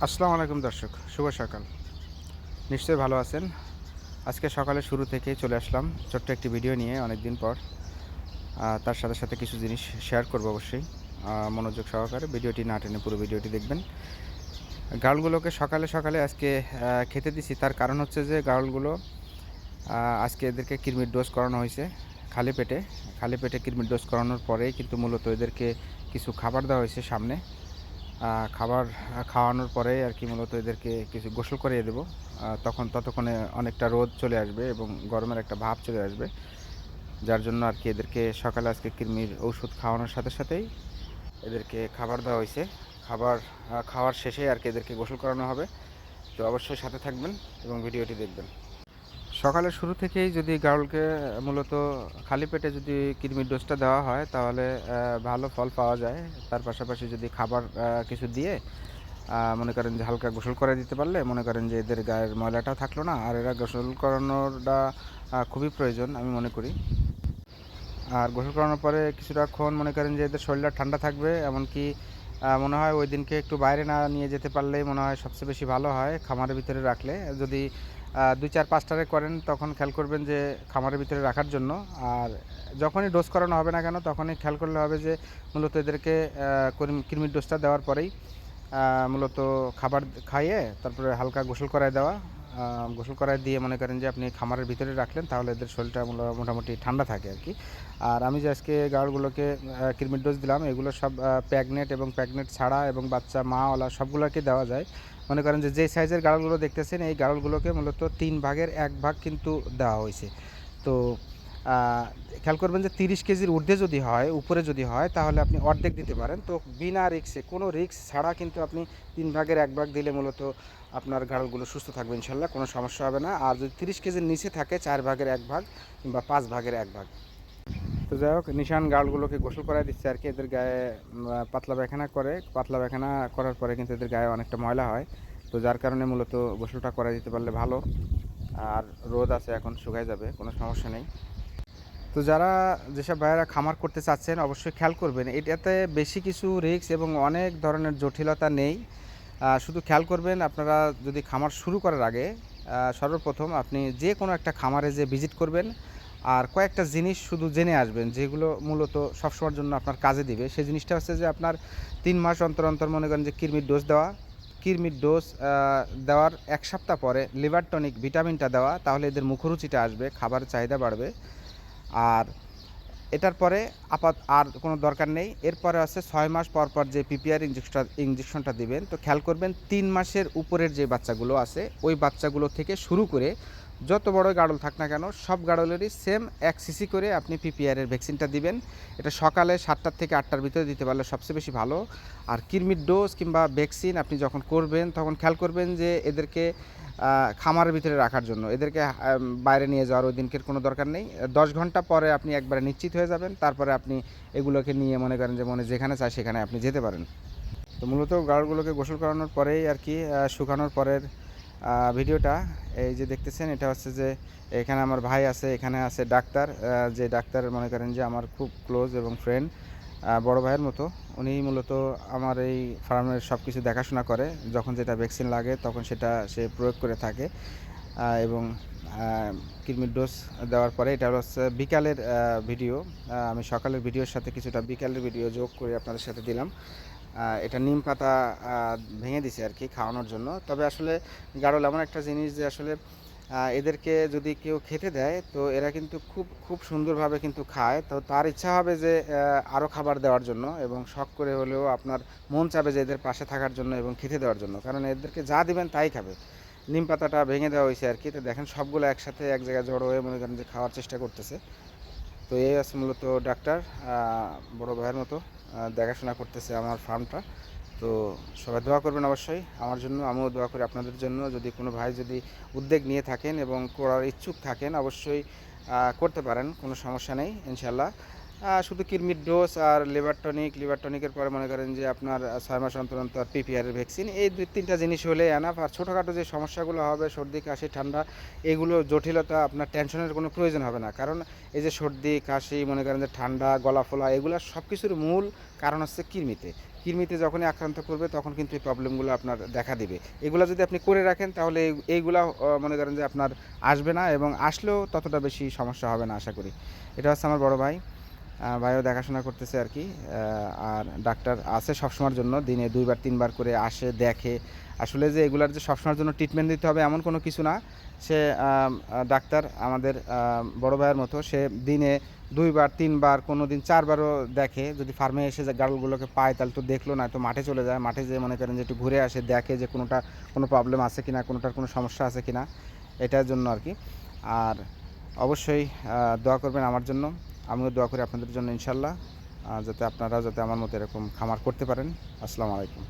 আসসালামু আলাইকুম দর্শক, শুভ সকাল। নিশ্চয়ই ভালো আছেন। আজকে সকালের শুরু থেকেই চলে আসলাম ছোট্ট একটি ভিডিও নিয়ে অনেক দিন পর। তার সাথে সাথে কিছু জিনিস শেয়ার করব অবশ্যই। মনোযোগ সহকারে ভিডিওটি না টেনে পুরো ভিডিওটি দেখবেন। গাড়লগুলোকে সকালে সকালে আজকে খেতে দিছি, তার কারণ হচ্ছে যে গাড়লগুলো আজকে এদেরকে কৃমির ডোজ করানো হয়েছে খালি পেটে। খালি পেটে কৃমির ডোজ করানোর পরেই কিন্তু মূলত এদেরকে কিছু খাবার দেওয়া হয়েছে সামনে। খাবার খাওয়ানোর পরে আর কি মূলত এদেরকে কিছু গোসল করিয়ে দেবো। ততক্ষণে অনেকটা রোদ চলে আসবে এবং গরমের একটা ভাব চলে আসবে, যার জন্য আর কি এদেরকে সকালে আজকে কৃমির ওষুধ খাওয়ানোর সাথে সাথেই এদেরকে খাবার দেওয়া হয়েছে। খাবার খাওয়ার শেষে আর কি এদেরকে গোসল করানো হবে। তো অবশ্যই সাথে থাকবেন এবং ভিডিওটি দেখবেন। সকালের শুরু থেকেই যদি গারলকে মূলত খালি পেটে যদি কৃমির ডোজটা দেওয়া হয় তাহলে ভালো ফল পাওয়া যায়। তার পাশাপাশি যদি খাবার কিছু দিয়ে মনে করেন যে হালকা গোসল করে দিতে পারলে মনে করেন যে এদের গায়ের ময়লাটাও থাকলো না, আর এরা গোসল করানোটা খুবই প্রয়োজন আমি মনে করি। আর গোসল করানোর পরে কিছুটাক্ষণ মনে করেন যে এদের শরীরটা ঠান্ডা থাকবে। এমনকি মনে হয় ওই দিনকে একটু বাইরে না নিয়ে যেতে পারলেই মনে হয় সবচেয়ে বেশি ভালো হয় খামারের ভিতরে রাখলে। যদি 2-4-5টারে করেন তখন খেয়াল করবেন যে খামারের ভিতরে রাখার জন্য। আর যখনই ডোজ করানো হবে না কেন তখনই খেয়াল করলে হবে যে মূলত এদেরকে কৃমির ডোজটা দেওয়ার পরেই মূলত খাবার খাইয়ে তারপরে হালকা গোসল করায় দেওয়া। গোসল করায় দিয়ে মনে করেন যে আপনি খামারের ভিতরে রাখলেন তাহলে এদের শরীরটা মোটামুটি ঠান্ডা থাকে আর কি। আর আমি যে আজকে গাড়লগুলোকে কৃমির ডোজ দিলাম এগুলো সব প্রেগনেন্ট এবং প্রেগনেন্ট ছাড়া এবং বাচ্চা মাওয়ালা সবগুলোকে দেওয়া যায়। মনে করেন যে যেই সাইজের গাড়লগুলো দেখতেছেন এই গাড়লগুলোকে মূলত 3 ভাগের 1 ভাগ কিন্তু দেওয়া হয়েছে। তো খেয়াল করবেন যে 30 কেজির ঊর্ধ্বে যদি হয়, উপরে যদি হয় তাহলে আপনি অর্ধেক দিতে পারেন। তো বিনা রিস্কে, কোনো রিস্ক ছাড়া কিন্তু আপনি 3 ভাগের 1 ভাগ দিলে মূলত আপনার গাড়লগুলো সুস্থ থাকবে ইনশাল্লাহ, কোনো সমস্যা হবে না। আর যদি 30 কেজির নিচে থাকে 4 ভাগের 1 ভাগ কিংবা 5 ভাগের 1 ভাগ। তো যাই হোক, নিশান গাড়লগুলোকে গোসল করাই দিচ্ছে আর কি। এদের গায়ে পাতলা পায়খানা করে, পাতলা পায়খানা করার পরে কিন্তু এদের গায়ে অনেকটা ময়লা হয়। তো যার কারণে মূলত গোসলটা করাই দিতে পারলে ভালো। আর রোদ আছে, এখন শুকায় যাবে, কোনো সমস্যা নেই। তো যেসব ভাইয়েরা খামার করতে চাচ্ছেন অবশ্যই খেয়াল করবেন, এটাতে বেশি কিছু রিস্ক এবং অনেক ধরনের জটিলতা নেই। শুধু খেয়াল করবেন আপনারা যদি খামার শুরু করার আগে সর্বপ্রথম আপনি যে কোনো একটা খামারে যে ভিজিট করবেন আর কয়েকটা জিনিস শুধু জেনে আসবেন যেগুলো মূলত সবসময়ের জন্য আপনার কাজে দিবে। সেই জিনিসটা হচ্ছে যে আপনার 3 মাস অন্তর অন্তর মনে করেন যে কৃমির ডোজ দেওয়া, কৃমির ডোজ দেওয়ার 1 সপ্তাহ পরে লিভার টনিক ভিটামিনটা দেওয়া, তাহলে এদের মুখরুচিটা আসবে, খাবারের চাহিদা বাড়বে। আর এটার পরে আর কোনো দরকার নেই। এরপরে আছে 6 মাস পর পর যে পিপিআর ইঞ্জেকশনটা দিবেন। তো খেয়াল করবেন 3 মাসের উপরের যে বাচ্চাগুলো আছে ওই বাচ্চাগুলো থেকে শুরু করে যত বড় গাড়ল থাক না কেন সব গাড়লেরই সেম 1 সিসি করে আপনি পিপিআরের ভ্যাকসিনটা দিবেন। এটা সকালে 7টা থেকে 8টার ভিতরে দিতে পারলে সবচেয়ে বেশি ভালো। আর কৃমির ডোজ কিংবা ভ্যাকসিন আপনি যখন করবেন তখন খেয়াল করবেন যে এদেরকে খামারের ভিতরে রাখার জন্য এদেরকে বাইরে নিয়ে যাওয়ার ওই দিনকের কোনো দরকার নেই। 10 ঘন্টা পরে আপনি একবারে নিশ্চিত হয়ে যাবেন, তারপরে আপনি এগুলোকে নিয়ে মনে করেন যে যেখানে চায় সেখানে আপনি যেতে পারেন। তো মূলত গাড়লগুলোকে গোসল করানোর পরেই আর কি শুকানোর পরের ভিডিওটা এই যে দেখতেছেন। এটা হচ্ছে যে এখানে আমার ভাই আছে, এখানে আছে ডাক্তার, যে ডাক্তার মনে করেন যে আমার খুব ক্লোজ এবং ফ্রেন্ড, বড় ভাইয়ের মতো। উনি মূলত আমার এই ফার্মের সব কিছু দেখাশোনা করে, যখন যেটা ভ্যাকসিন লাগে তখন সেটা সে প্রয়োগ করে থাকে। এবং কৃমির ডোজ দেওয়ার পরে এটা হচ্ছে বিকালের ভিডিও। আমি সকালের ভিডিওর সাথে কিছুটা বিকালের ভিডিও যোগ করে আপনাদের সাথে দিলাম। এটা নিম পাতা ভেঙে দিছে আর কি খাওয়ানোর জন্য। তবে আসলে গাড়ল এমন একটা জিনিস যে আসলে এদেরকে যদি কেউ খেতে দেয় তো এরা কিন্তু খুব খুব সুন্দরভাবে কিন্তু খায়। তো তার ইচ্ছা হবে যে আরও খাবার দেওয়ার জন্য, এবং শখ করে হলেও আপনার মন চাবে যে এদের পাশে থাকার জন্য এবং খেতে দেওয়ার জন্য, কারণ এদেরকে যা দিবেন তাই খাবে। নিম পাতাটা ভেঙে দেওয়া হয়েছে আর কি। তো দেখেন সবগুলো একসাথে এক জায়গায় জড়ো হয়ে মনে করেন যে খাওয়ার চেষ্টা করতেছে। তো এই আছে মূলত ডাক্তার, বড় ভাইয়ের মতো দেখাশোনা করতেছে আমার ফার্মটা। তো সবাই দোয়া করবেন অবশ্যই আমার জন্য, আমিও দোয়া করি আপনাদের জন্য। যদি কোনো ভাই যদি উদ্যোগ নিয়ে থাকেন এবং করার ইচ্ছুক থাকেন অবশ্যই করতে পারেন, কোনো সমস্যা নেই ইনশাল্লাহ। শুধু কৃমির ডোজ আর লিভার টনিকের পরে মনে করেন যে আপনার 6 মাস অন্তর অন্তর পিপিআরের ভ্যাকসিন, এই 2-3টা জিনিস হলে এনাফ। আর ছোটোখাটো যে সমস্যাগুলো হবে সর্দি কাশি ঠান্ডা, এগুলো জটিলতা আপনার টেনশনের কোনো প্রয়োজন হবে না। কারণ এই যে সর্দি কাশি মনে করেন যে ঠান্ডা গলা ফোলা, এগুলো সব কিছুর মূল কারণ হচ্ছে কৃমিতে যখনই আক্রান্ত করবে তখন কিন্তু এই প্রবলেমগুলো আপনার দেখা দিবে। এগুলো যদি আপনি করে রাখেন তাহলে এইগুলা মনে করেন যে আপনার আসবে না, এবং আসলেও ততটা বেশি সমস্যা হবে না আশা করি। এটা হচ্ছে আমার বড় ভাই। ভাইও দেখাশোনা করতেছে আর কি। আর ডাক্তার আছে সবসময়ের জন্য, দিনে 2-3 বার করে আসে দেখে। আসলে যে এগুলার যে সবসময়ের জন্য ট্রিটমেন্ট দিতে হবে এমন কোনো কিছু না। সে ডাক্তার আমাদের বড় ভাইয়ের মতো, সে দিনে 2-3 বার, কোনো দিন 4বারও দেখে। যদি ফার্মে এসে যে গাড়লগুলোকে পায় তাহলে তো দেখলো, না তো মাঠে চলে যায়, মাঠে যেয়ে মনে করেন যে একটু ঘুরে আসে, দেখে যে কোনো প্রবলেম আছে কিনা, কোনোটার কোনো সমস্যা আছে কিনা, এটার জন্য আর কি। আর অবশ্যই দোয়া করবেন আমার জন্য, আমিও দোয়া করি আপনাদের জন্য ইনশাল্লাহ, যাতে আপনারা যাতে আমার মতো এরকম খামার করতে পারেন। আসসালামু আলাইকুম।